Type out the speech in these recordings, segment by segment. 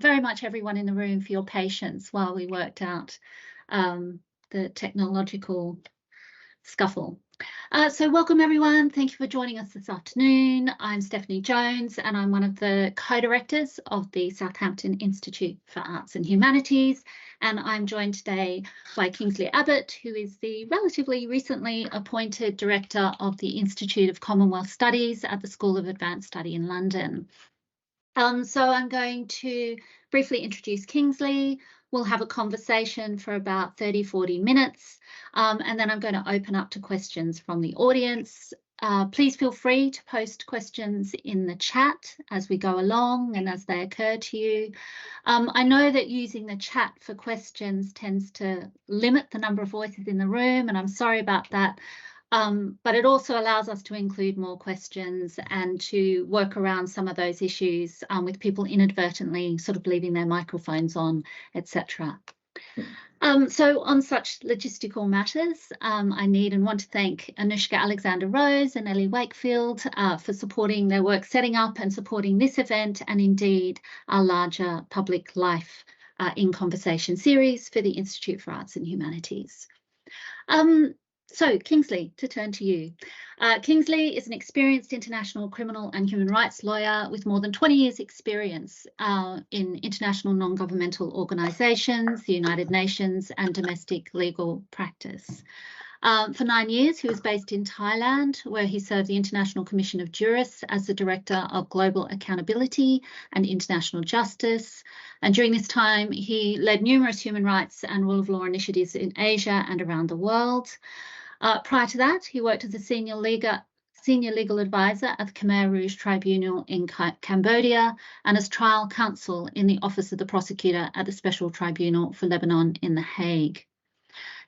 very much everyone in the room for your patience while we worked out the technological scuffle. So welcome everyone. Thank you for joining us this afternoon. I'm Stephanie Jones and I'm one of the co-directors of the Southampton Institute for Arts and Humanities, and I'm joined today by Kingsley Abbott, who is the relatively recently appointed Director of the Institute of Commonwealth Studies at the School of Advanced Study in London. So I'm going to briefly introduce Kingsley. We'll have a conversation for about 30-40 minutes, and then I'm going to open up to questions from the audience. Please feel free to post questions in the chat as we go along and as they occur to you. I know that using the chat for questions tends to limit the number of voices in the room, and I'm sorry about that. But it also allows us to include more questions and to work around some of those issues with people inadvertently sort of leaving their microphones on, etc. So on such logistical matters, I need and want to thank Anushka Alexander-Rose and Ellie Wakefield for supporting their work setting up and supporting this event, and indeed our larger Public Life in Conversation series for the Institute for Arts and Humanities. So, Kingsley, to turn to you. Kingsley is an experienced international criminal and human rights lawyer with more than 20 years' experience in international non-governmental organisations, the United Nations, and domestic legal practice. For 9 years, he was based in Thailand, where he served the International Commission of Jurists as the Director of Global Accountability and International Justice. And during this time, he led numerous human rights and rule of law initiatives in Asia and around the world. Prior to that, he worked as a senior legal advisor at the Khmer Rouge Tribunal in Cambodia and as trial counsel in the Office of the Prosecutor at the Special Tribunal for Lebanon in The Hague.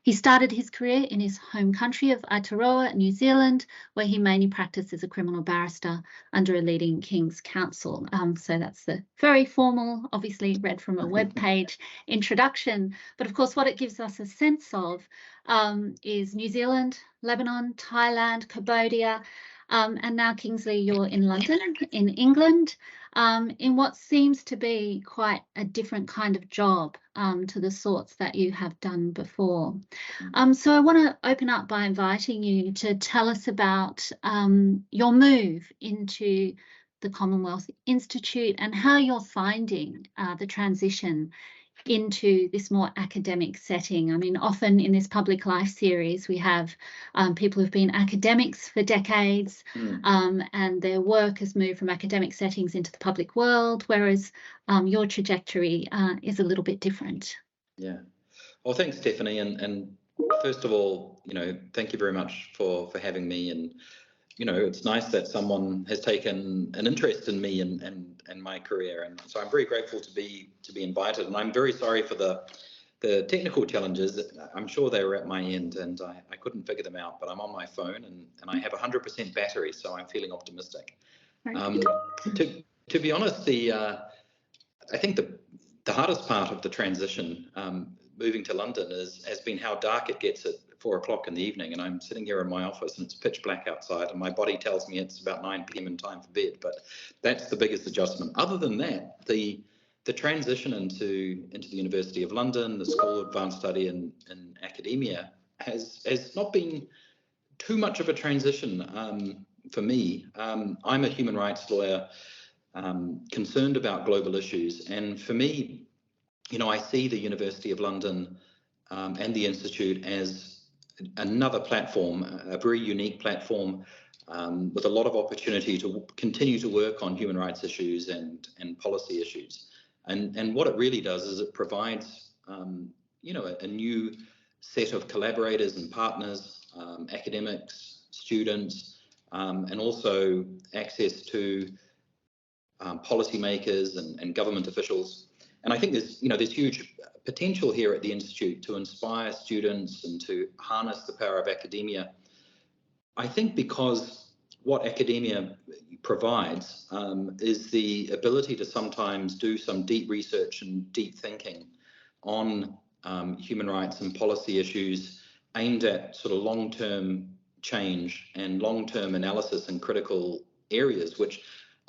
He started his career in his home country of Aotearoa, New Zealand, where he mainly practiced as a criminal barrister under a leading King's Counsel. So that's the very formal, obviously read from a web page introduction. But of course, what it gives us a sense of is New Zealand, Lebanon, Thailand, Cambodia, and now, Kingsley, you're in London, in England, in what seems to be quite a different kind of job to the sorts that you have done before. So I want to open up by inviting you to tell us about your move into the Commonwealth Institute and how you're finding the transition into this more academic setting. I mean, often in this Public Life series, we have people who've been academics for decades, and their work has moved from academic settings into the public world, whereas your trajectory is a little bit different. Yeah. Well, thanks, Stephanie. And first of all, thank you very much for having me. And it's nice that someone has taken an interest in me and my career, and so I'm very grateful to be invited. And I'm very sorry for the technical challenges. I'm sure they were at my end, and I couldn't figure them out. But I'm on my phone, and I have 100% battery, so I'm feeling optimistic. To be honest, I think the hardest part of the transition, moving to London, has been how dark it gets at 4 o'clock in the evening, and I'm sitting here in my office and it's pitch black outside, and my body tells me it's about 9 p.m. and time for bed. But that's the biggest adjustment. Other than that, the transition into the University of London, the School of Advanced Study in academia, has not been too much of a transition for me. I'm a human rights lawyer concerned about global issues, and for me, I see the University of London and the Institute as another platform, a very unique platform with a lot of opportunity to continue to work on human rights issues and policy issues. And what it really does is it provides, a new set of collaborators and partners, academics, students, and also access to policymakers and government officials. And I think there's huge potential here at the Institute to inspire students and to harness the power of academia. I think because what academia provides is the ability to sometimes do some deep research and deep thinking on human rights and policy issues aimed at sort of long-term change and long-term analysis in critical areas, which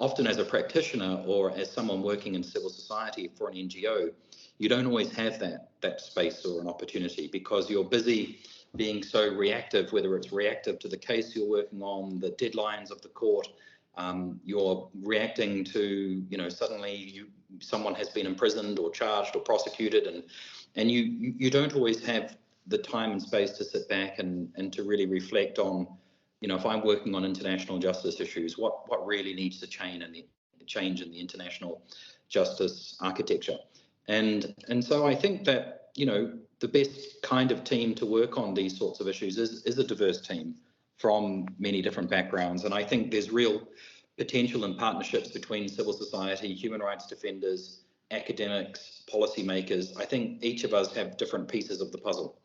often as a practitioner or as someone working in civil society for an NGO, you don't always have that space or an opportunity because you're busy being so reactive, whether it's reactive to the case you're working on, the deadlines of the court, you're reacting to, suddenly someone has been imprisoned or charged or prosecuted, and you don't always have the time and space to sit back and to really reflect on, if I'm working on international justice issues, what really needs to change in the international justice architecture. And so I think that, the best kind of team to work on these sorts of issues is a diverse team from many different backgrounds. And I think there's real potential in partnerships between civil society, human rights defenders, academics, policymakers. I think each of us have different pieces of the puzzle.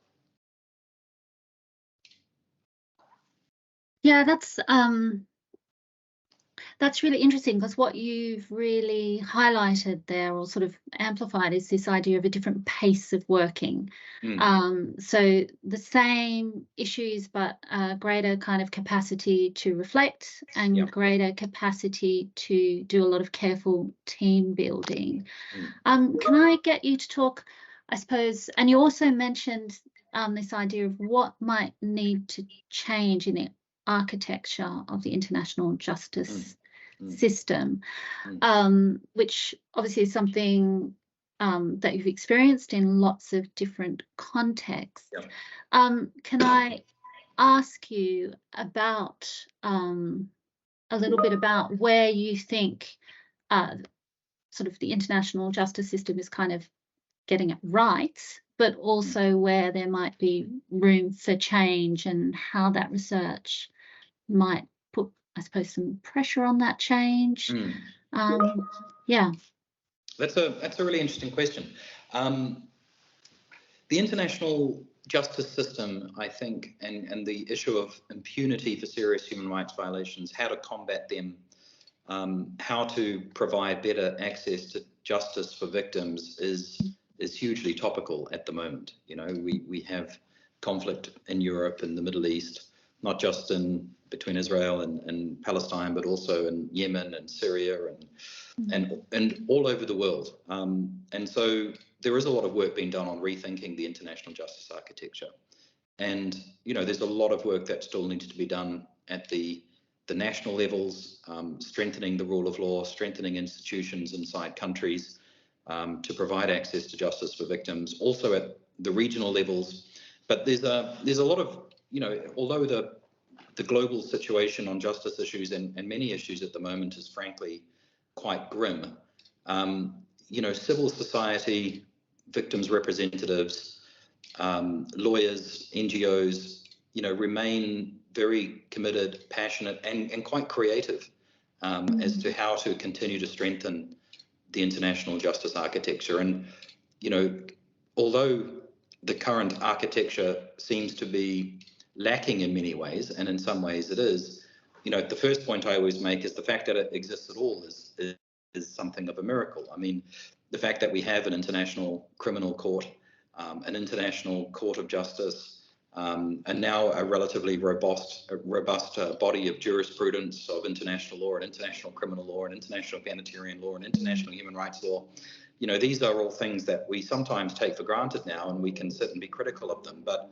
Yeah, that's really interesting, because what you've really highlighted there, or sort of amplified, is this idea of a different pace of working. So the same issues, but greater kind of capacity to reflect and greater capacity to do a lot of careful team building. Can I get you to talk, I suppose, and you also mentioned this idea of what might need to change in the architecture of the international justice system, which obviously is something that you've experienced in lots of different contexts. Can I ask you about a little bit about where you think sort of the international justice system is kind of getting it right, but also where there might be room for change, and how that research might put, I suppose, some pressure on that change? Yeah. That's a really interesting question. The international justice system, I think, and the issue of impunity for serious human rights violations, how to combat them, how to provide better access to justice for victims is hugely topical at the moment. We have conflict in Europe and the Middle East, not just between Israel and Palestine, but also in Yemen and Syria and all over the world. And so there is a lot of work being done on rethinking the international justice architecture. And, there's a lot of work that still needs to be done at the national levels, strengthening the rule of law, strengthening institutions inside countries to provide access to justice for victims, also at the regional levels. But there's a lot of, although the global situation on justice issues and many issues at the moment is frankly quite grim, civil society, victims' representatives, lawyers, NGOs, remain very committed, passionate, and quite creative as to how to continue to strengthen the international justice architecture. And, although the current architecture seems to be lacking in many ways, and in some ways it is, the first point I always make is the fact that it exists at all is something of a miracle. I mean, the fact that we have an international criminal court, an international court of justice, and now a relatively robust body of jurisprudence of international law and international criminal law and international humanitarian law and international human rights law. These are all things that we sometimes take for granted now, and we can sit and be critical of them. But,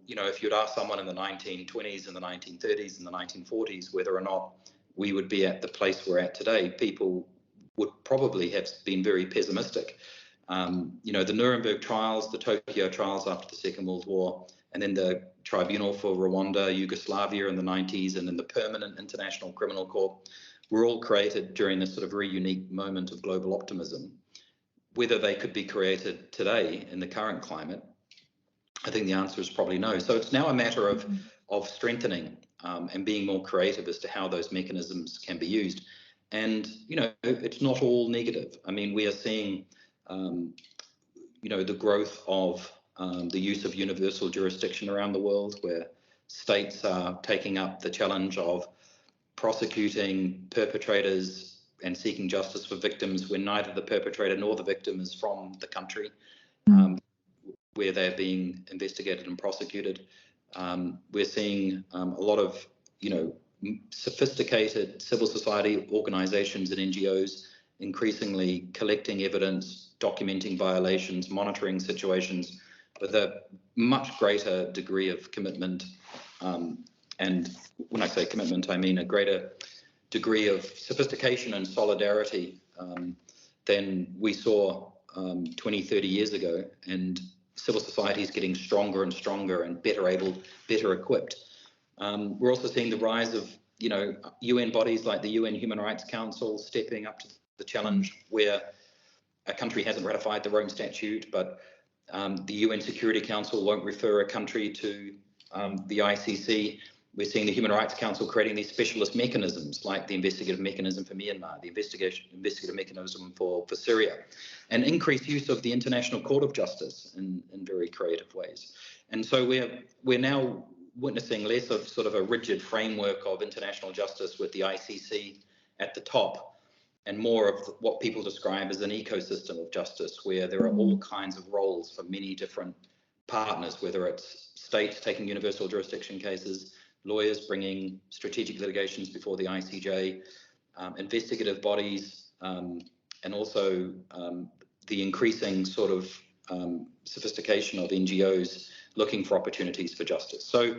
if you'd ask someone in the 1920s and the 1930s and the 1940s whether or not we would be at the place we're at today, people would probably have been very pessimistic. The Nuremberg trials, the Tokyo trials after the Second World War, and then the Tribunal for Rwanda, Yugoslavia in the 90s, and then the Permanent International Criminal Court were all created during this sort of very unique moment of global optimism. Whether they could be created today in the current climate, I think the answer is probably no. So it's now a matter of strengthening and being more creative as to how those mechanisms can be used. And, it's not all negative. I mean, we are seeing, the growth of the use of universal jurisdiction around the world, where states are taking up the challenge of prosecuting perpetrators and seeking justice for victims when neither the perpetrator nor the victim is from the country where they're being investigated and prosecuted. We're seeing a lot of, sophisticated civil society organizations and NGOs increasingly collecting evidence, documenting violations, monitoring situations with a much greater degree of commitment. And when I say commitment, I mean a greater degree of sophistication and solidarity than we saw 20, 30 years ago. And civil society is getting stronger and stronger and better equipped. We're also seeing the rise of, UN bodies like the UN Human Rights Council stepping up to the challenge, where a country hasn't ratified the Rome Statute, but the UN Security Council won't refer a country to the ICC. We're seeing the Human Rights Council creating these specialist mechanisms, like the investigative mechanism for Myanmar, the investigative mechanism for Syria, and increased use of the International Court of Justice in very creative ways. And so we're now witnessing less of sort of a rigid framework of international justice with the ICC at the top, and more of what people describe as an ecosystem of justice, where there are all kinds of roles for many different partners, whether it's states taking universal jurisdiction cases, lawyers bringing strategic litigations before the ICJ, investigative bodies, and also the increasing sort of sophistication of NGOs looking for opportunities for justice. So,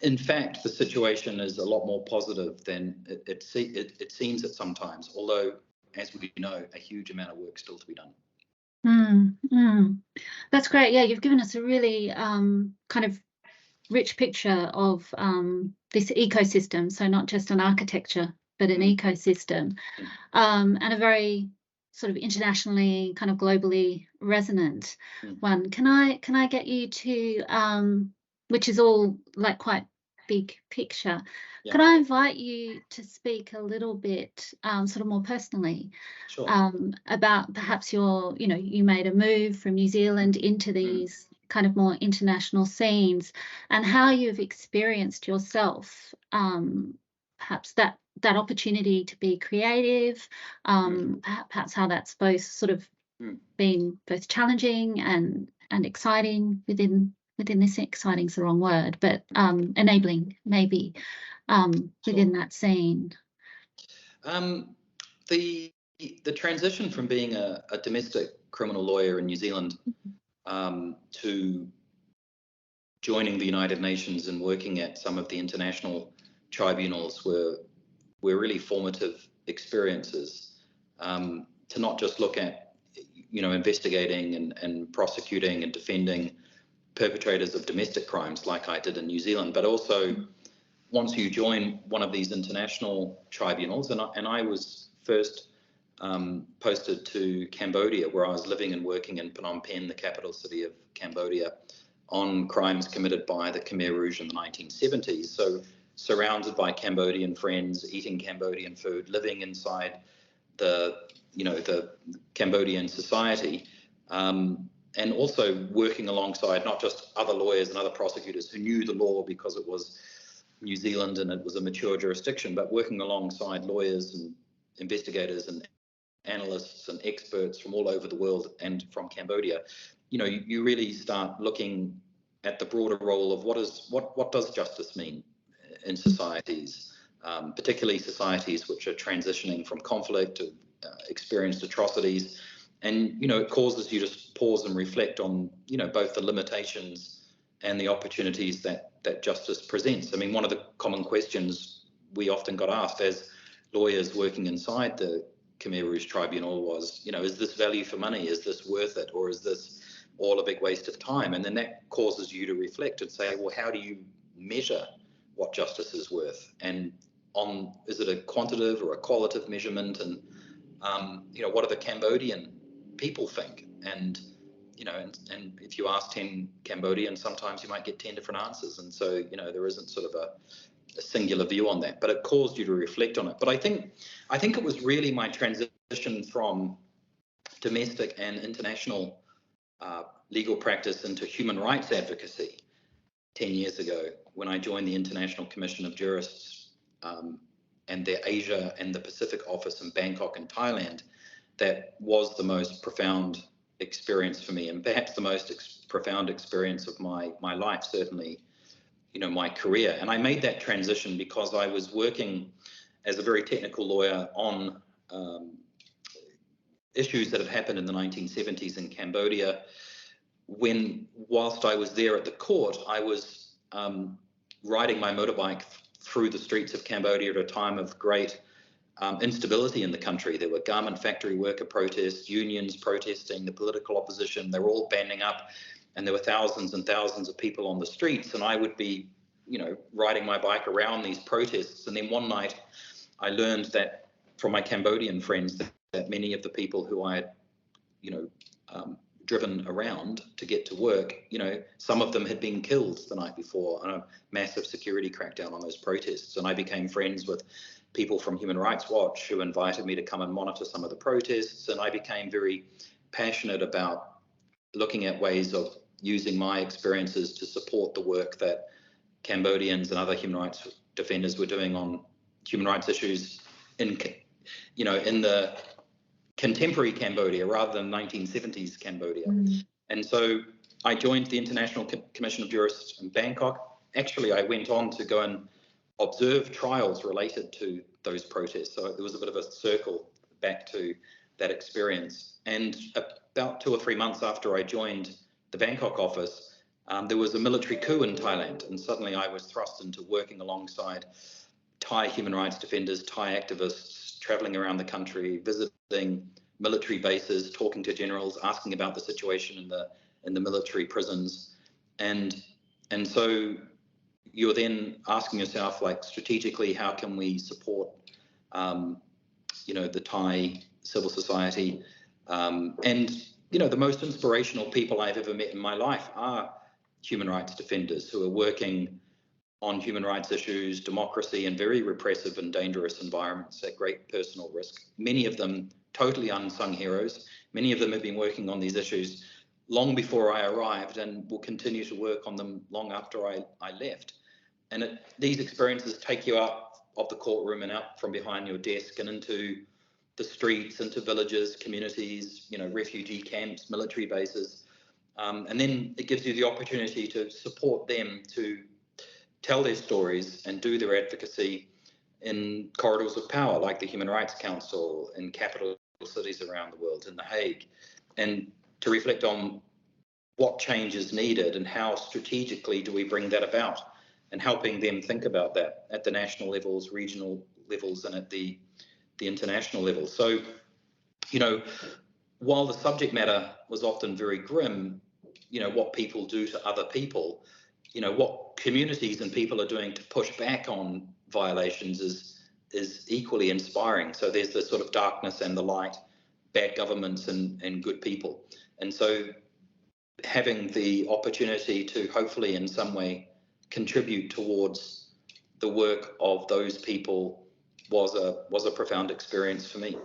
in fact, the situation is a lot more positive than it seems at sometimes, although, as we know, a huge amount of work still to be done. That's great. Yeah, you've given us a really kind of rich picture of this ecosystem. So not just an architecture, but an ecosystem, and a very sort of internationally, kind of globally resonant one. Can I get you to, which is all like quite big picture. Yeah. Could I invite you to speak a little bit, sort of more personally, sure. About perhaps you made a move from New Zealand into these kind of more international scenes, and how you've experienced yourself, perhaps that opportunity to be creative, perhaps how that's both sort of been both challenging and exciting within this. Exciting is the wrong word, but enabling maybe within that scene. The transition from being a domestic criminal lawyer in New Zealand to joining the United Nations and working at some of the international tribunals were really formative experiences, to not just look at investigating and prosecuting and defending perpetrators of domestic crimes like I did in New Zealand, but also once you join one of these international tribunals, and I was first posted to Cambodia, where I was living and working in Phnom Penh, the capital city of Cambodia, on crimes committed by the Khmer Rouge in the 1970s. So surrounded by Cambodian friends, eating Cambodian food, living inside the Cambodian society, and also working alongside not just other lawyers and other prosecutors who knew the law because it was New Zealand and it was a mature jurisdiction, but working alongside lawyers and investigators and analysts and experts from all over the world and from Cambodia. You really start looking at the broader role of what does justice mean in societies, particularly societies which are transitioning from conflict to experienced atrocities. And, it causes you to pause and reflect on, both the limitations and the opportunities that justice presents. I mean, one of the common questions we often got asked as lawyers working inside the Khmer Rouge Tribunal was, is this value for money? Is this worth it? Or is this all a big waste of time? And then that causes you to reflect and say, well, how do you measure what justice is worth? And is it a quantitative or a qualitative measurement? And, what do the Cambodian people think? And, and if you ask 10 Cambodians, sometimes you might get 10 different answers. And so, there isn't sort of a singular view on that, but it caused you to reflect on it. But I think it was really my transition from domestic and international legal practice into human rights advocacy 10 years ago, when I joined the International Commission of Jurists and their Asia and the Pacific office in Bangkok and Thailand. That was the most profound experience for me, and perhaps the most profound experience of my life, certainly, my career. And I made that transition because I was working as a very technical lawyer on issues that had happened in the 1970s in Cambodia. Whilst I was there at the court, I was riding my motorbike through the streets of Cambodia at a time of great instability in the country. There were garment factory worker protests, unions protesting, the political opposition. They were all banding up, and there were thousands and thousands of people on the streets. And I would be, riding my bike around these protests. And then one night, I learned that from my Cambodian friends that many of the people who I had, driven around to get to work, some of them had been killed the night before on a massive security crackdown on those protests. And I became friends with people from Human Rights Watch who invited me to come and monitor some of the protests. And I became very passionate about looking at ways of using my experiences to support the work that Cambodians and other human rights defenders were doing on human rights issues in the contemporary Cambodia rather than 1970s Cambodia. And so I joined the International Commission of Jurists in Bangkok. Actually, I went on to go and observe trials related to those protests. So there was a bit of a circle back to that experience. And about 2 or 3 months after I joined the Bangkok office, there was a military coup in Thailand. And suddenly I was thrust into working alongside Thai human rights defenders, Thai activists, traveling around the country, visiting military bases, talking to generals, asking about the situation in the military prisons. And so you're then asking yourself, like, strategically, how can we support, the Thai civil society? And the most inspirational people I've ever met in my life are human rights defenders who are working on human rights issues, democracy, and very repressive and dangerous environments at great personal risk. Many of them totally unsung heroes. Many of them have been working on these issues long before I arrived and will continue to work on them long after I left. And these experiences take you out of the courtroom and out from behind your desk and into the streets, into villages, communities, refugee camps, military bases. And then it gives you the opportunity to support them to tell their stories and do their advocacy in corridors of power, like the Human Rights Council, in capital cities around the world, in The Hague, and to reflect on what change is needed and how strategically do we bring that about, and helping them think about that at the national levels, regional levels, and at the international level. So, while the subject matter was often very grim, what people do to other people, what communities and people are doing to push back on violations is equally inspiring. So there's the sort of darkness and the light, bad governments and good people. And so having the opportunity to hopefully in some way contribute towards the work of those people was a profound experience for me.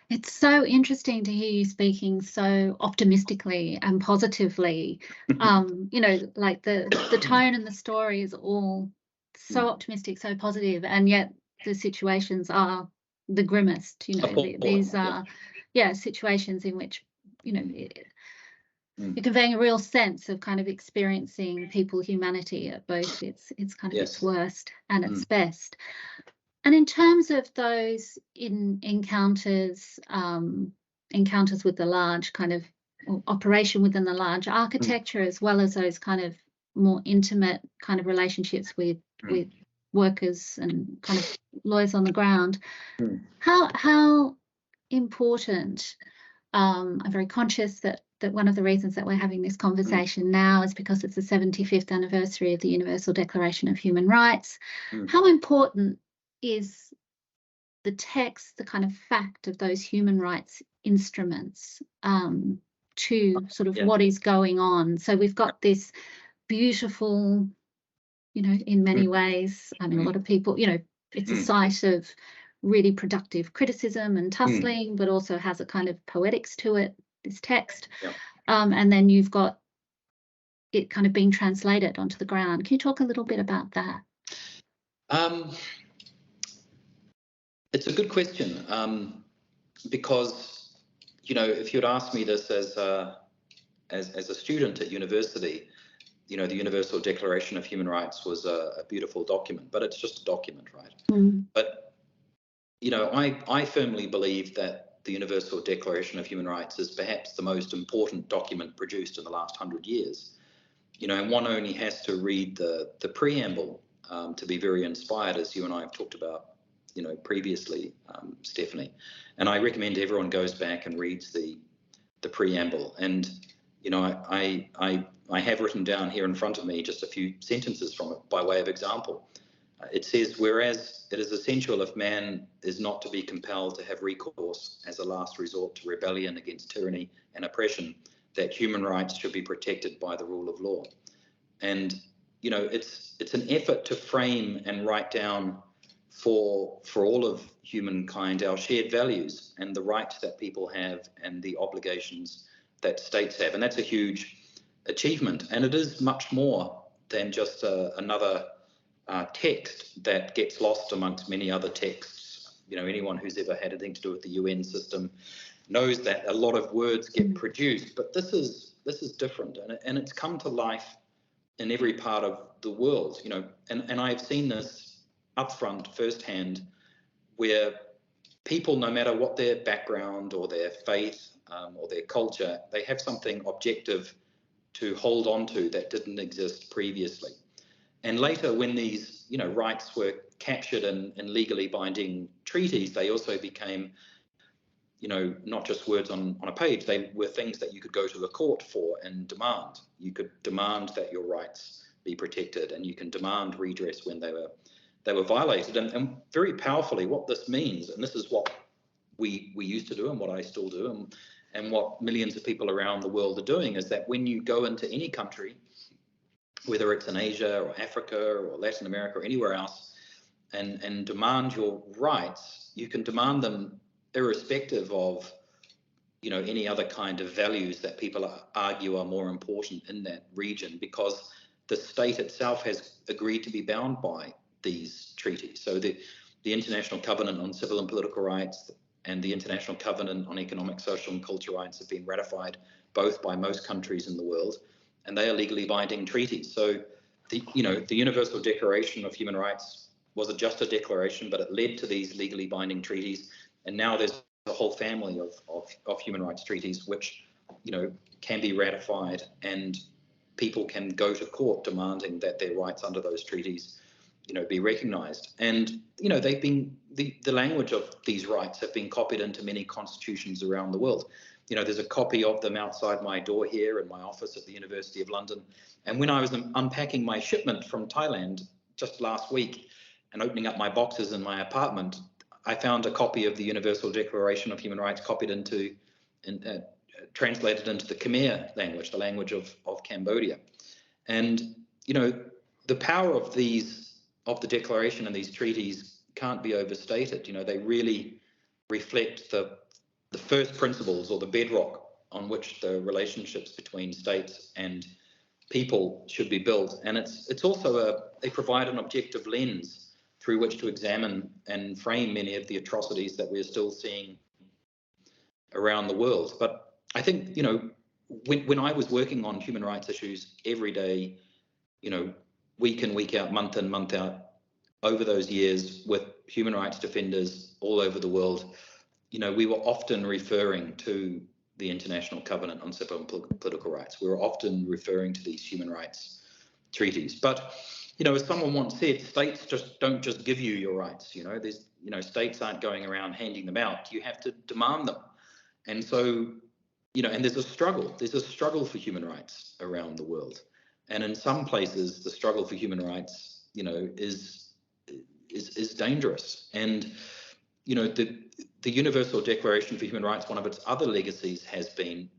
It's so interesting to hear you speaking so optimistically and positively. Like the tone and the story is all so optimistic, so positive, and yet the situations are the grimmest. These are situations in which you're conveying a real sense of kind of experiencing people humanity at both its kind of its worst and its best. And in terms of those encounters with the large kind of operation within the large architecture, as well as those kind of more intimate kind of relationships with workers and kind of lawyers on the ground, how important, I'm very conscious that one of the reasons that we're having this conversation now is because it's the 75th anniversary of the Universal Declaration of Human Rights. How important is the text, the kind of fact of those human rights instruments to sort of what is going on? So we've got this beautiful, in many ways, I mean, a lot of people, it's a site of really productive criticism and tussling, but also has a kind of poetics to it, this text. And then you've got it kind of being translated onto the ground. Can you talk a little bit about that? It's a good question, because, if you'd asked me this as a student at university, you know, the Universal Declaration of Human Rights was a beautiful document, but it's just a document, right? But, you know, I firmly believe that the Universal Declaration of Human Rights is perhaps the most important document produced in the last 100 years. You know, and one only has to read the preamble to be very inspired, as you and I have talked about, you know, previously, Stephanie. And I recommend everyone goes back and reads the preamble. And, you know, I have written down here in front of me just a few sentences from it by way of example. It says, whereas it is essential if man is not to be compelled to have recourse as a last resort to rebellion against tyranny and oppression, that human rights should be protected by the rule of law. And, you know, it's an effort to frame and write down for all of humankind our shared values and the rights that people have and the obligations that states have. And that's a huge achievement. And it is much more than just another text that gets lost amongst many other texts. You know, anyone who's ever had anything to do with the UN system knows that a lot of words get produced, but this is different, and it's come to life in every part of the world. You know, and I've seen this up front firsthand, where people, no matter what their background or their faith or their culture, they have something objective to hold on to that didn't exist previously. And later, when these, you know, rights were captured in legally binding treaties, they also became, you know, not just words on a page. They were things that you could go to the court for and demand. You could demand that your rights be protected, and you can demand redress when they were violated. And very powerfully, what this means, and this is what we used to do and what I still do, and what millions of people around the world are doing, is that when you go into any country, whether it's in Asia or Africa or Latin America or anywhere else, and demand your rights, you can demand them irrespective of, you know, any other kind of values that people argue are more important in that region, because the state itself has agreed to be bound by these treaties. So the International Covenant on Civil and Political Rights and the International Covenant on Economic, Social and Cultural Rights have been ratified both by most countries in the world, and they are legally binding treaties. So the Universal Declaration of Human Rights was just a declaration, but it led to these legally binding treaties. And now there's a whole family of human rights treaties which, you know, can be ratified, and people can go to court demanding that their rights under those treaties, you know, be recognized. And, you know, they've been, the language of these rights have been copied into many constitutions around the world. You know, there's a copy of them outside my door here in my office at the University of London. And when I was unpacking my shipment from Thailand just last week and opening up my boxes in my apartment, I found a copy of the Universal Declaration of Human Rights copied into, translated into the Khmer language, the language of Cambodia. And, you know, the power of the Declaration and these treaties can't be overstated. You know, they really reflect the first principles, or the bedrock on which the relationships between states and people should be built. And it's also they provide an objective lens through which to examine and frame many of the atrocities that we're still seeing around the world. But I think, you know, when I was working on human rights issues every day, you know, week in, week out, month in, month out, over those years with human rights defenders all over the world, you know, we were often referring to the International Covenant on Civil and Political Rights. We were often referring to these human rights treaties. But, you know, as someone once said, states don't just give you your rights. You know, states aren't going around handing them out. You have to demand them. And so, you know, and there's a struggle for human rights around the world. And in some places, the struggle for human rights, you know, is dangerous. And, you know, the Universal Declaration for Human Rights, one of its other legacies has been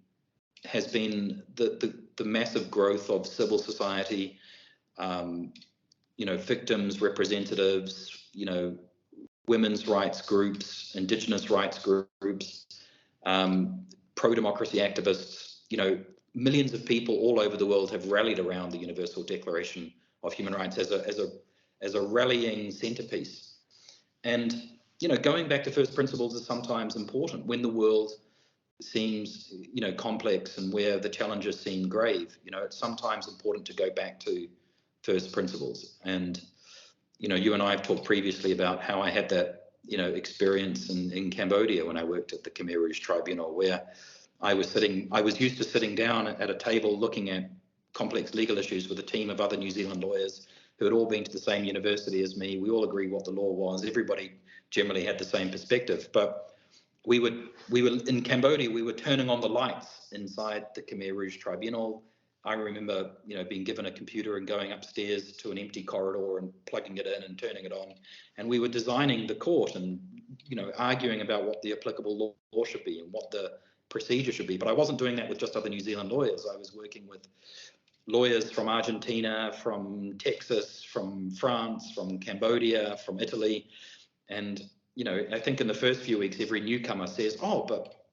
the massive growth of civil society, you know, victims, representatives, you know, women's rights groups, indigenous rights groups, pro-democracy activists. You know, millions of people all over the world have rallied around the Universal Declaration of Human Rights as a rallying centerpiece. And, you know, going back to first principles is sometimes important when the world seems, complex and where the challenges seem grave, it's sometimes important to go back to first principles. And, you and I have talked previously about how I had that, experience in Cambodia when I worked at the Khmer Rouge Tribunal, where I was used to sitting down at a table looking at complex legal issues with a team of other New Zealand lawyers who had all been to the same university as me. We all agreed what the law was. Everybody generally had the same perspective. But we were in Cambodia, we were turning on the lights inside the Khmer Rouge Tribunal. I remember, being given a computer and going upstairs to an empty corridor and plugging it in and turning it on. And we were designing the court and, arguing about what the applicable law should be and what the procedure should be. But I wasn't doing that with just other New Zealand lawyers. I was working with lawyers from Argentina, from Texas, from France, from Cambodia, from Italy. And, I think in the first few weeks, every newcomer says, oh, but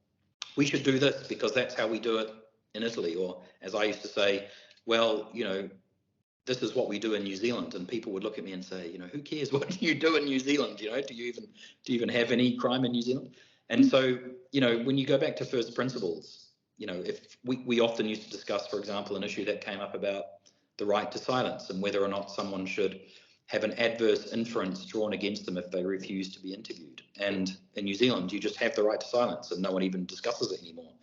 we should do this because that's how we do it in Italy. Or as I used to say, well, this is what we do in New Zealand. And people would look at me and say, who cares what you do in New Zealand? Do you even have any crime in New Zealand? And so, when you go back to first principles, if we often used to discuss, for example, an issue that came up about the right to silence and whether or not someone should have an adverse inference drawn against them if they refuse to be interviewed. And in New Zealand, you just have the right to silence and no one even discusses it anymore.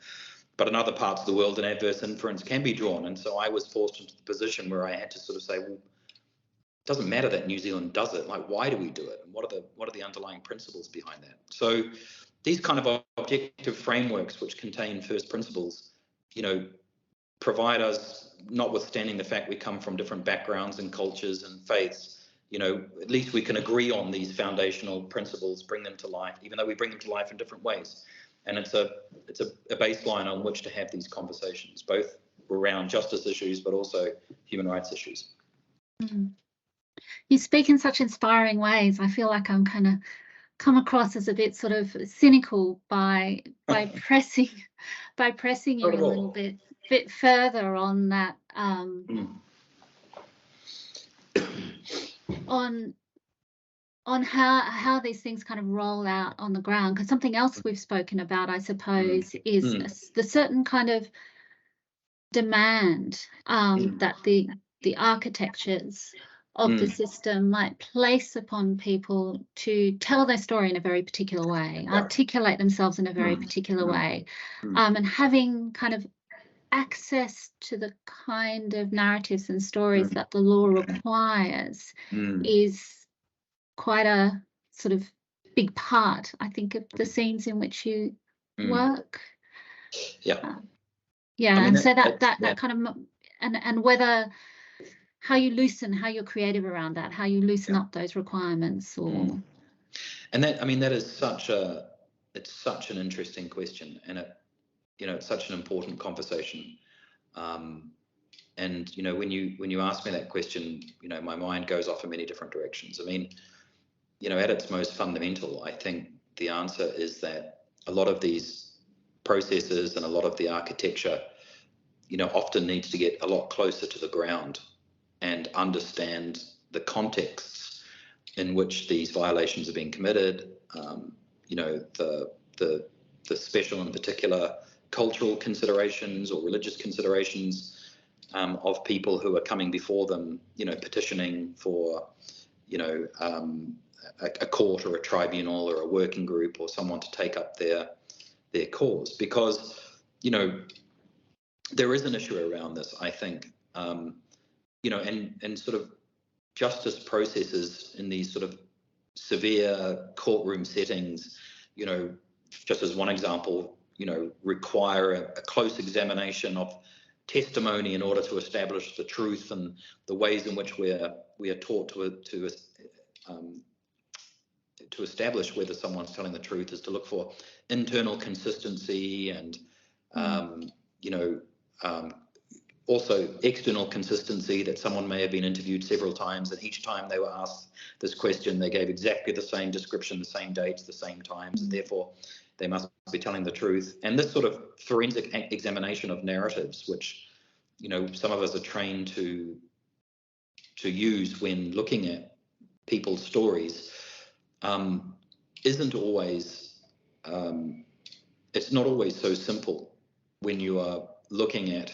But in other parts of the world, an adverse inference can be drawn. And so I was forced into the position where I had to sort of say, well, it doesn't matter that New Zealand does it. Like, why do we do it? And what are the underlying principles behind that? So these kind of objective frameworks which contain first principles, provide us, notwithstanding the fact we come from different backgrounds and cultures and faiths, at least we can agree on these foundational principles, bring them to life, even though we bring them to life in different ways. And it's a baseline on which to have these conversations, both around justice issues, but also human rights issues. Mm. You speak in such inspiring ways. I feel like I'm kind of come across as a bit sort of cynical by pressing you a little bit further on that on how these things kind of roll out on the ground. Because something else we've spoken about, I suppose, is the certain kind of demand that the architectures of the system might place upon people to tell their story in a very particular way, articulate themselves in a very particular way, and having kind of access to the kind of narratives and stories that the law requires is quite a sort of big part, I think, of the scenes in which you work. And so that kind of and whether how you loosen, how you're creative around that, how you loosen up those requirements, or and that is such an interesting question, and it's such an important conversation. And when you ask me that question, my mind goes off in many different directions. I mean, at its most fundamental, I think the answer is that a lot of these processes and a lot of the architecture, often needs to get a lot closer to the ground and understand the contexts in which these violations are being committed, the special and particular cultural considerations or religious considerations of people who are coming before them, petitioning for, a court or a tribunal or a working group or someone to take up their cause. Because, there is an issue around this, I think, and sort of justice processes in these sort of severe courtroom settings, just as one example, require a close examination of testimony in order to establish the truth and the ways in which we are taught to establish whether someone's telling the truth is to look for internal consistency and also external consistency, that someone may have been interviewed several times and each time they were asked this question they gave exactly the same description, the same dates, the same times, and therefore they must be telling the truth. And this sort of forensic examination of narratives, which some of us are trained to use when looking at people's stories, isn't always it's not always so simple when you are looking at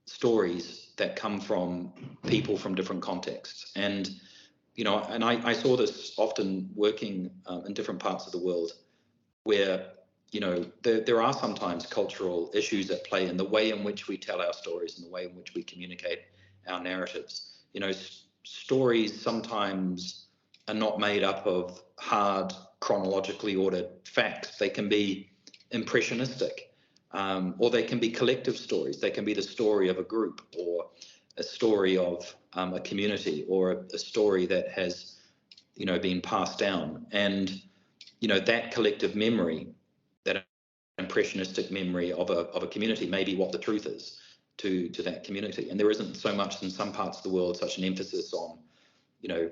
stories that come from people from different contexts. And, you know, and I saw this often working in different parts of the world where, you know, there are sometimes cultural issues at play in the way in which we tell our stories and the way in which we communicate our narratives. You know, stories sometimes are not made up of hard, chronologically ordered facts. They can be impressionistic, or they can be collective stories. They can be the story of a group, or a story of a community, or a story that has, you know, been passed down. And, you know, that collective memory, that impressionistic memory of a community, may be what the truth is to that community. And there isn't so much in some parts of the world such an emphasis on, you know,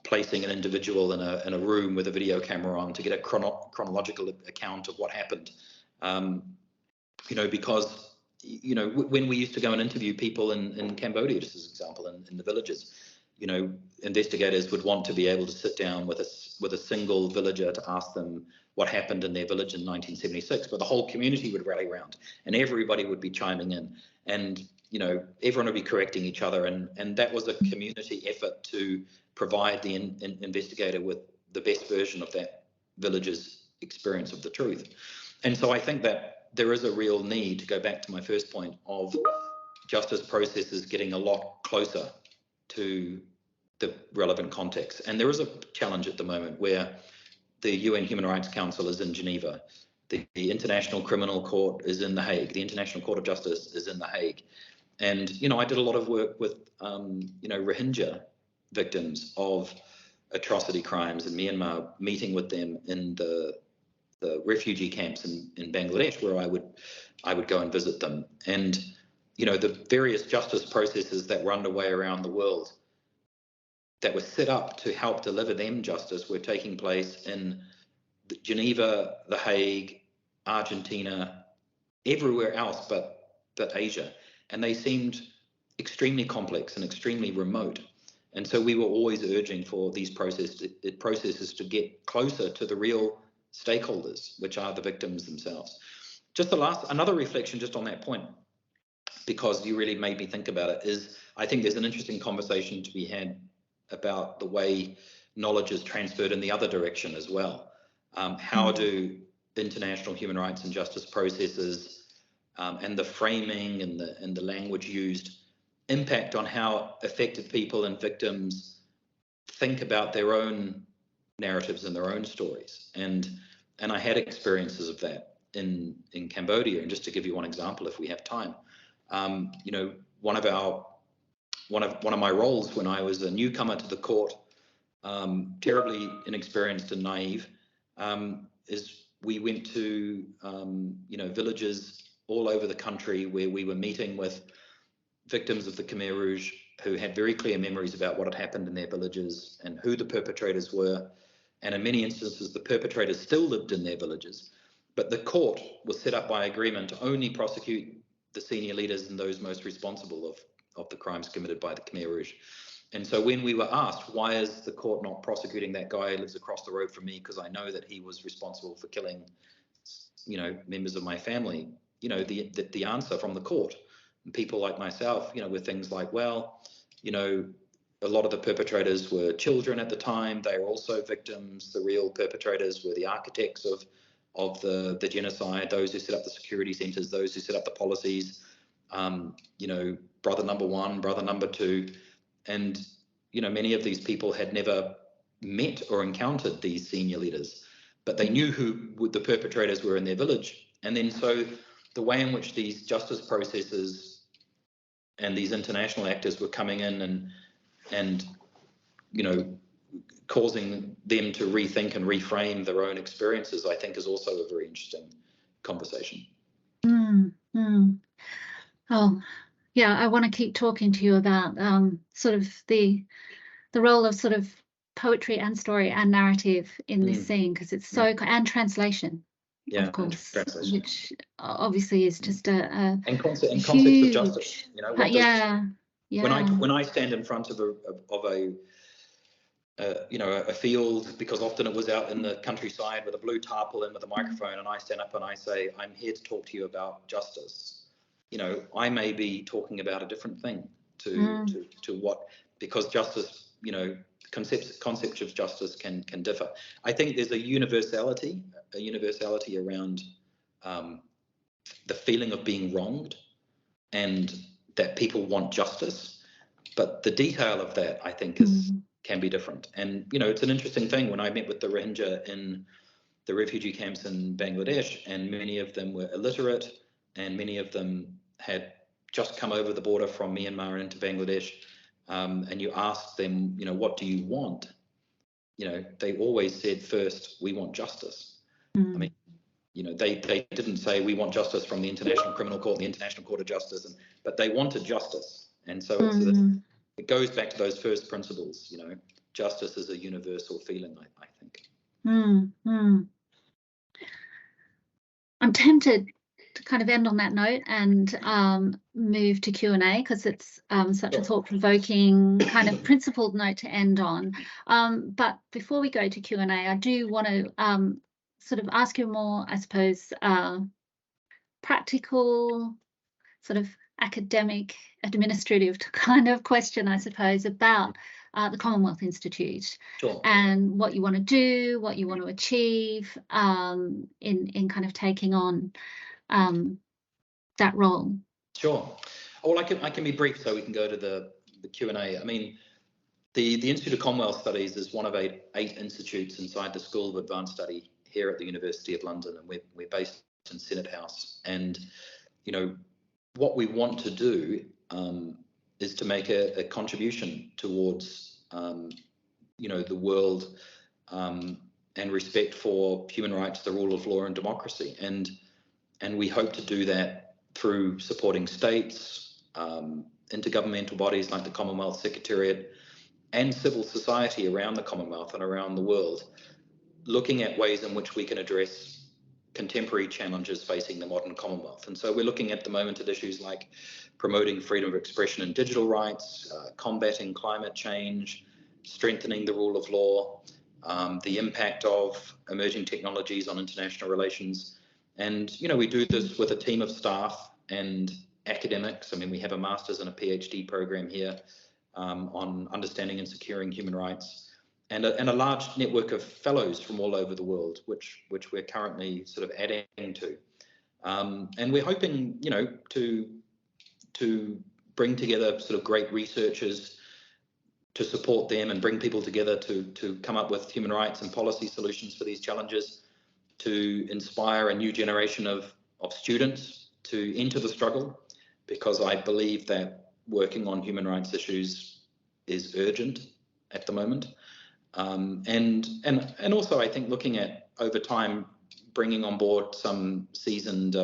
placing an individual in a room with a video camera on to get a chronological account of what happened. You know, because, you know, when we used to go and interview people in Cambodia, just as an example, in the villages, you know, investigators would want to be able to sit down with a single villager to ask them what happened in their village in 1976, but the whole community would rally around and everybody would be chiming in, and, you know, everyone would be correcting each other, and that was a community effort to provide the investigator with the best version of that village's experience of the truth. And so I think that there is a real need, to go back to my first point, of justice processes getting a lot closer to the relevant context. And there is a challenge at the moment where the UN Human Rights Council is in Geneva, the International Criminal Court is in The Hague, the International Court of Justice is in The Hague. And, you know, I did a lot of work with, you know, Rohingya victims of atrocity crimes in Myanmar, meeting with them in the refugee camps in Bangladesh, where I would go and visit them. And, you know, the various justice processes that were underway around the world that were set up to help deliver them justice were taking place in Geneva, The Hague, Argentina, everywhere else but Asia. And they seemed extremely complex and extremely remote. And so we were always urging for these processes to get closer to the real stakeholders, which are the victims themselves. Just another reflection just on that point, because you really made me think about it, is I think there's an interesting conversation to be had about the way knowledge is transferred in the other direction as well. How do international human rights and justice processes and the framing and the language used impact on how affected people and victims think about their own narratives and their own stories? And I had experiences of that in Cambodia. And just to give you one example, if we have time, you know, one of my roles when I was a newcomer to the court, terribly inexperienced and naive, is we went to you know, villages all over the country where we were meeting with victims of the Khmer Rouge who had very clear memories about what had happened in their villages and who the perpetrators were. And in many instances, the perpetrators still lived in their villages, but the court was set up by agreement to only prosecute the senior leaders and those most responsible of the crimes committed by the Khmer Rouge. And so when we were asked, why is the court not prosecuting that guy who lives across the road from me, because I know that he was responsible for killing, you know, members of my family, you know, the answer from the court and people like myself, you know, were things like, well, you know, a lot of the perpetrators were children at the time. They were also victims. The real perpetrators were the architects of the genocide, those who set up the security centers, those who set up the policies, you know, brother number one, brother number two. And, you know, many of these people had never met or encountered these senior leaders, but they knew who the perpetrators were in their village. And then so the way in which these justice processes and these international actors were coming in and you know, causing them to rethink and reframe their own experiences, I think is also a very interesting conversation. Oh, yeah, I want to keep talking to you about sort of the role of sort of poetry and story and narrative in this scene, because it's so, and translation, of course, which obviously is just and concept huge, of justice. You know, yeah. When I stand in front of a field, because often it was out in the countryside with a blue tarpaulin with a microphone, and I stand up and I say, I'm here to talk to you about justice. I may be talking about a different thing to what, because justice, concepts of justice can differ. I think there's a universality around the feeling of being wronged and that people want justice, but the detail of that, I think, can be different. And it's an interesting thing. When I met with the Rohingya in the refugee camps in Bangladesh, and many of them were illiterate, and many of them had just come over the border from Myanmar into Bangladesh, and you asked them, what do you want? They always said first, we want justice. I mean, they didn't say we want justice from the International Criminal Court, the International Court of Justice, but they wanted justice. And so it goes back to those first principles. Justice is a universal feeling, I think. I'm tempted to kind of end on that note and move to Q&A, because it's such a thought-provoking kind of principled note to end on. But before we go to Q&A, I do want to sort of ask you more, I suppose, practical, sort of academic, administrative kind of question, I suppose, about the Commonwealth Institute. Sure. And what you want to do, what you want to achieve in kind of taking on that role. Sure. Well, I can be brief so we can go to the Q&A. I mean, the Institute of Commonwealth Studies is one of eight institutes inside the School of Advanced Study here at the University of London, and we're based in Senate House. And what we want to do is to make a contribution towards the world and respect for human rights, the rule of law, and democracy. And we hope to do that through supporting states, intergovernmental bodies like the Commonwealth Secretariat, and civil society around the Commonwealth and around the world, looking at ways in which we can address contemporary challenges facing the modern Commonwealth. And so we're looking at the moment at issues like promoting freedom of expression and digital rights, combating climate change, strengthening the rule of law, the impact of emerging technologies on international relations. And, we do this with a team of staff and academics. I mean, we have a master's and a PhD program here on understanding and securing human rights, and a large network of fellows from all over the world, which we're currently sort of adding to. And we're hoping, to bring together sort of great researchers to support them and bring people together to come up with human rights and policy solutions for these challenges, to inspire a new generation of students to enter the struggle, because I believe that working on human rights issues is urgent at the moment. And also, I think, looking at, over time, bringing on board some seasoned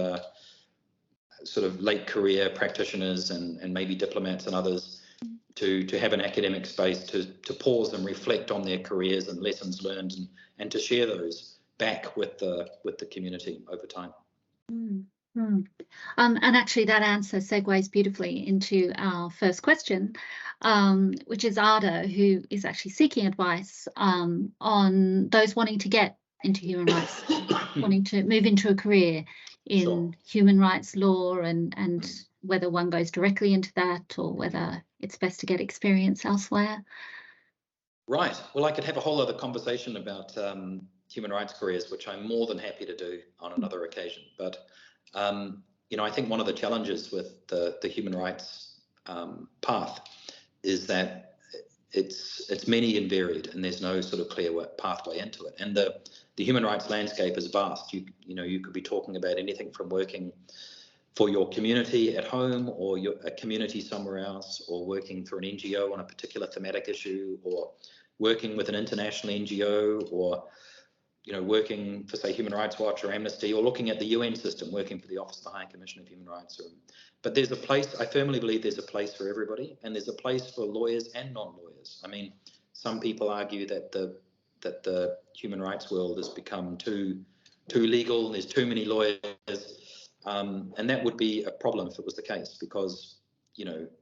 sort of late career practitioners and maybe diplomats and others to have an academic space to pause and reflect on their careers and lessons learned, and to share those back with the community over time. And actually that answer segues beautifully into our first question, which is Ada, who is actually seeking advice on those wanting to get into human rights, wanting to move into a career in human rights law, and whether one goes directly into that or whether it's best to get experience elsewhere. Right. Well, I could have a whole other conversation about human rights careers, which I'm more than happy to do on another occasion. But I think one of the challenges with the human rights path is that it's many and varied, and there's no sort of clear pathway into it. And the human rights landscape is vast. You could be talking about anything from working for your community at home, or a community somewhere else, or working for an NGO on a particular thematic issue, or working with an international NGO, or working for, say, Human Rights Watch or Amnesty, or looking at the UN system, working for the Office of the High Commissioner of Human Rights. But there's a place, I firmly believe there's a place for everybody, and there's a place for lawyers and non-lawyers. I mean, some people argue that the human rights world has become too legal, there's too many lawyers, and that would be a problem if it was the case, because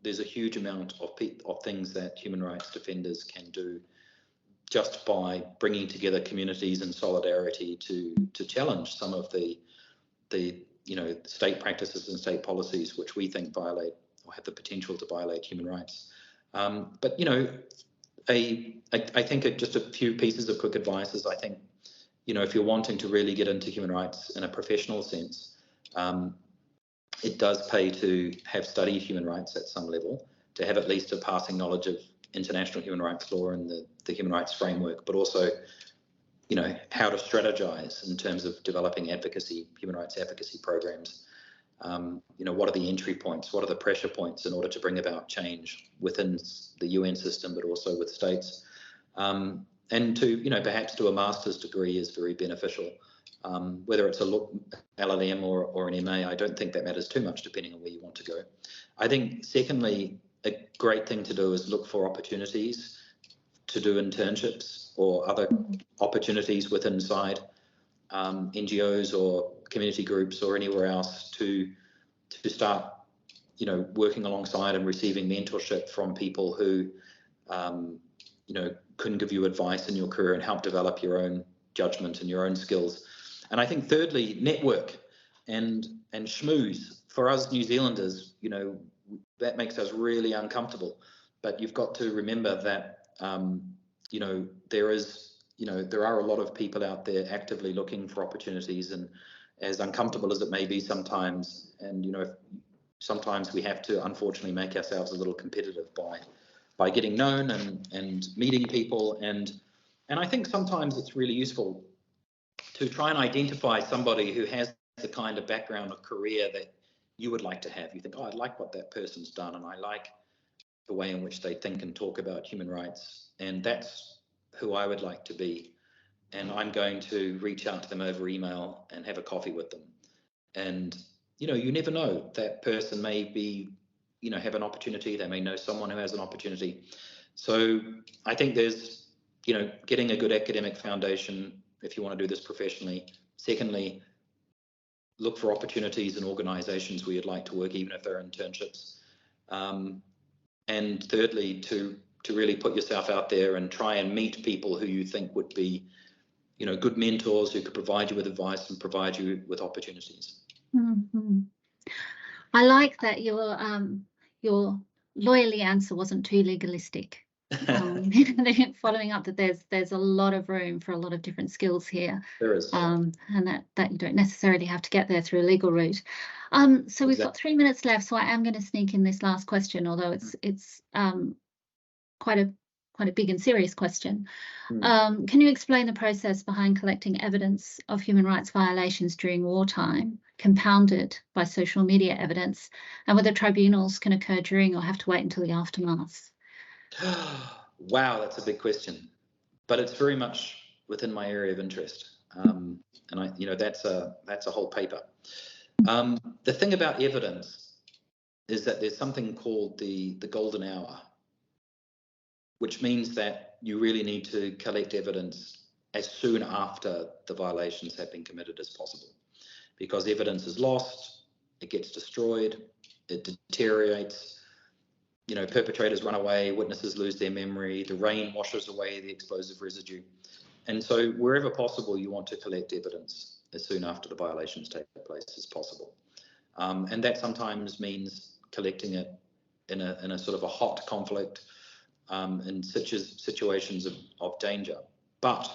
there's a huge amount of things that human rights defenders can do just by bringing together communities in solidarity to challenge some of the state practices and state policies which we think violate or have the potential to violate human rights. But I think just a few pieces of quick advice is, I think, if you're wanting to really get into human rights in a professional sense, it does pay to have studied human rights at some level, to have at least a passing knowledge of international human rights law and the human rights framework, but also, how to strategize in terms of developing human rights advocacy programs. What are the entry points? What are the pressure points in order to bring about change within the UN system, but also with states? And to, perhaps do a master's degree is very beneficial. Whether it's a LLM or an MA, I don't think that matters too much depending on where you want to go. I think, secondly, a great thing to do is look for opportunities to do internships or other opportunities within inside NGOs or community groups or anywhere else to start, working alongside and receiving mentorship from people who, can give you advice in your career and help develop your own judgment and your own skills. And I think, thirdly, network and schmooze. For us New Zealanders, that makes us really uncomfortable. But you've got to remember that, there are a lot of people out there actively looking for opportunities, and as uncomfortable as it may be sometimes, and sometimes we have to unfortunately make ourselves a little competitive by getting known and meeting people, and I think sometimes it's really useful to try and identify somebody who has the kind of background or career that you would like to have. You think, oh, I like what that person's done, and I like the way in which they think and talk about human rights, and that's who I would like to be. And I'm going to reach out to them over email and have a coffee with them. And, you never know, that person may be, have an opportunity. They may know someone who has an opportunity. So I think there's, getting a good academic foundation if you want to do this professionally. Secondly, look for opportunities in organizations where you'd like to work, even if they're internships. And thirdly, to really put yourself out there and try and meet people who you think would be, good mentors who could provide you with advice and provide you with opportunities. Mm-hmm. I like that your lawyerly answer wasn't too legalistic. Following up that there's a lot of room for a lot of different skills here. There is. And that you don't necessarily have to get there through a legal route. So we've got 3 minutes left, so I am going to sneak in this last question, although it's quite a big and serious question. Can you explain the process behind collecting evidence of human rights violations during wartime, compounded by social media evidence, and whether tribunals can occur during or have to wait until the aftermath? Wow, that's a big question, but it's very much within my area of interest, and that's a whole paper. The thing about evidence is that there's something called the golden hour, which means that you really need to collect evidence as soon after the violations have been committed as possible, because evidence is lost, it gets destroyed, it deteriorates. Perpetrators run away, witnesses lose their memory, the rain washes away the explosive residue. And so wherever possible, you want to collect evidence as soon after the violations take place as possible. And that sometimes means collecting it in a sort of a hot conflict, in situations of danger. But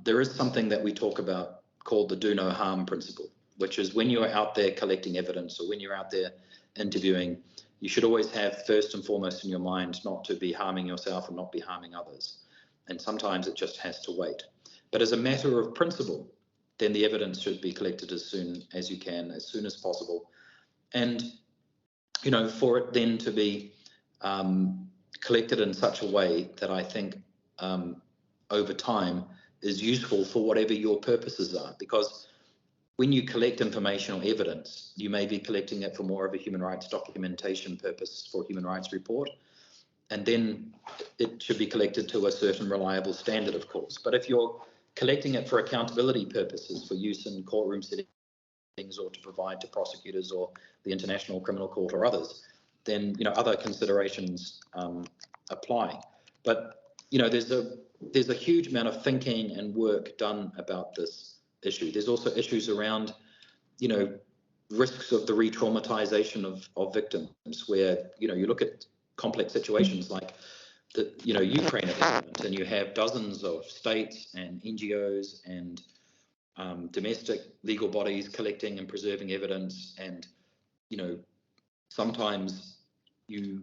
there is something that we talk about called the do no harm principle, which is when you're out there collecting evidence or when you're out there interviewing, you should always have first and foremost in your mind not to be harming yourself and not be harming others. And sometimes it just has to wait. But as a matter of principle, then the evidence should be collected as soon as you can, as soon as possible. And, for it then to be collected in such a way that I think over time is useful for whatever your purposes are. Because when you collect information or evidence, you may be collecting it for more of a human rights documentation purpose for a human rights report. And then it should be collected to a certain reliable standard, of course. But if you're collecting it for accountability purposes, for use in courtroom settings or to provide to prosecutors or the International Criminal Court or others, then other considerations apply. But you know, there's a huge amount of thinking and work done about this issue. There's also issues around, you know, risks of the re-traumatization of victims, where, you know, you look at complex situations like the, you know, Ukraine at the moment, and you have dozens of states and NGOs and domestic legal bodies collecting and preserving evidence, and, you know, sometimes you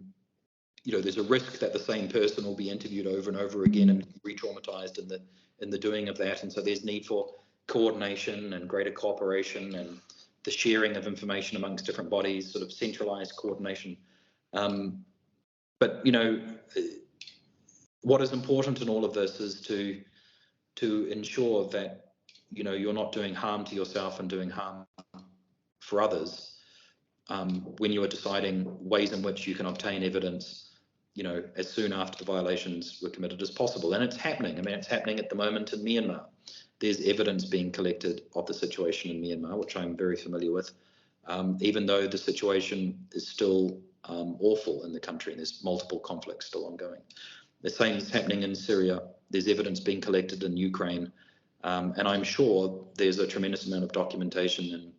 know, there's a risk that the same person will be interviewed over and over again and re-traumatized in the doing of that, and so there's need for coordination and greater cooperation and the sharing of information amongst different bodies, sort of centralized coordination. But, you know, what is important in all of this is to ensure that, you know, you're not doing harm to yourself and doing harm for others when you are deciding ways in which you can obtain evidence, you know, as soon after the violations were committed as possible. And it's happening. I mean, it's happening at the moment in Myanmar. There's evidence being collected of the situation in Myanmar, which I'm very familiar with, even though the situation is still awful in the country and there's multiple conflicts still ongoing. The same is happening in Syria. There's evidence being collected in Ukraine. And I'm sure there's a tremendous amount of documentation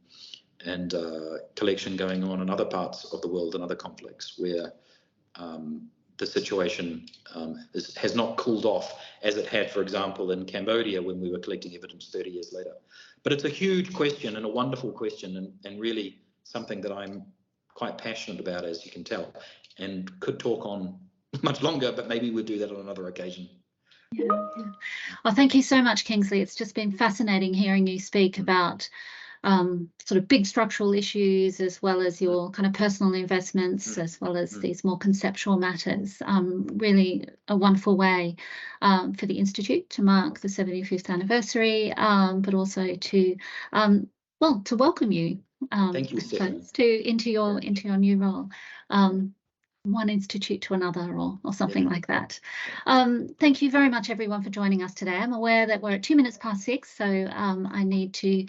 and collection going on in other parts of the world and other conflicts where the situation has not cooled off as it had, for example, in Cambodia when we were collecting evidence 30 years later. But it's a huge question and a wonderful question, and really something that I'm quite passionate about, as you can tell, and could talk on much longer, but maybe we'll do that on another occasion. Yeah. Well, thank you so much, Kingsley. It's just been fascinating hearing you speak about sort of big structural issues, as well as your kind of personal investments, as well as these more conceptual matters. Really a wonderful way for the Institute to mark the 75th anniversary, but also to well, to welcome you, Thank you, I suppose, into your new role. One institute to another, or something like that. Thank you very much, everyone, for joining us today. I'm aware that we're at 2 minutes past 6, so I need to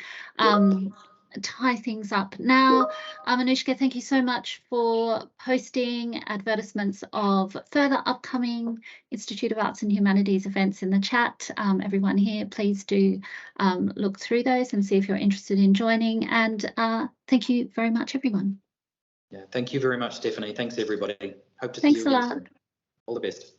tie things up now. Anushka, thank you so much for posting advertisements of further upcoming Institute of Arts and Humanities events in the chat. Everyone here, please do look through those and see if you're interested in joining. And thank you very much, everyone. Yeah, thank you very much, Stephanie. Thanks, everybody. Hope to see you again soon. All the best.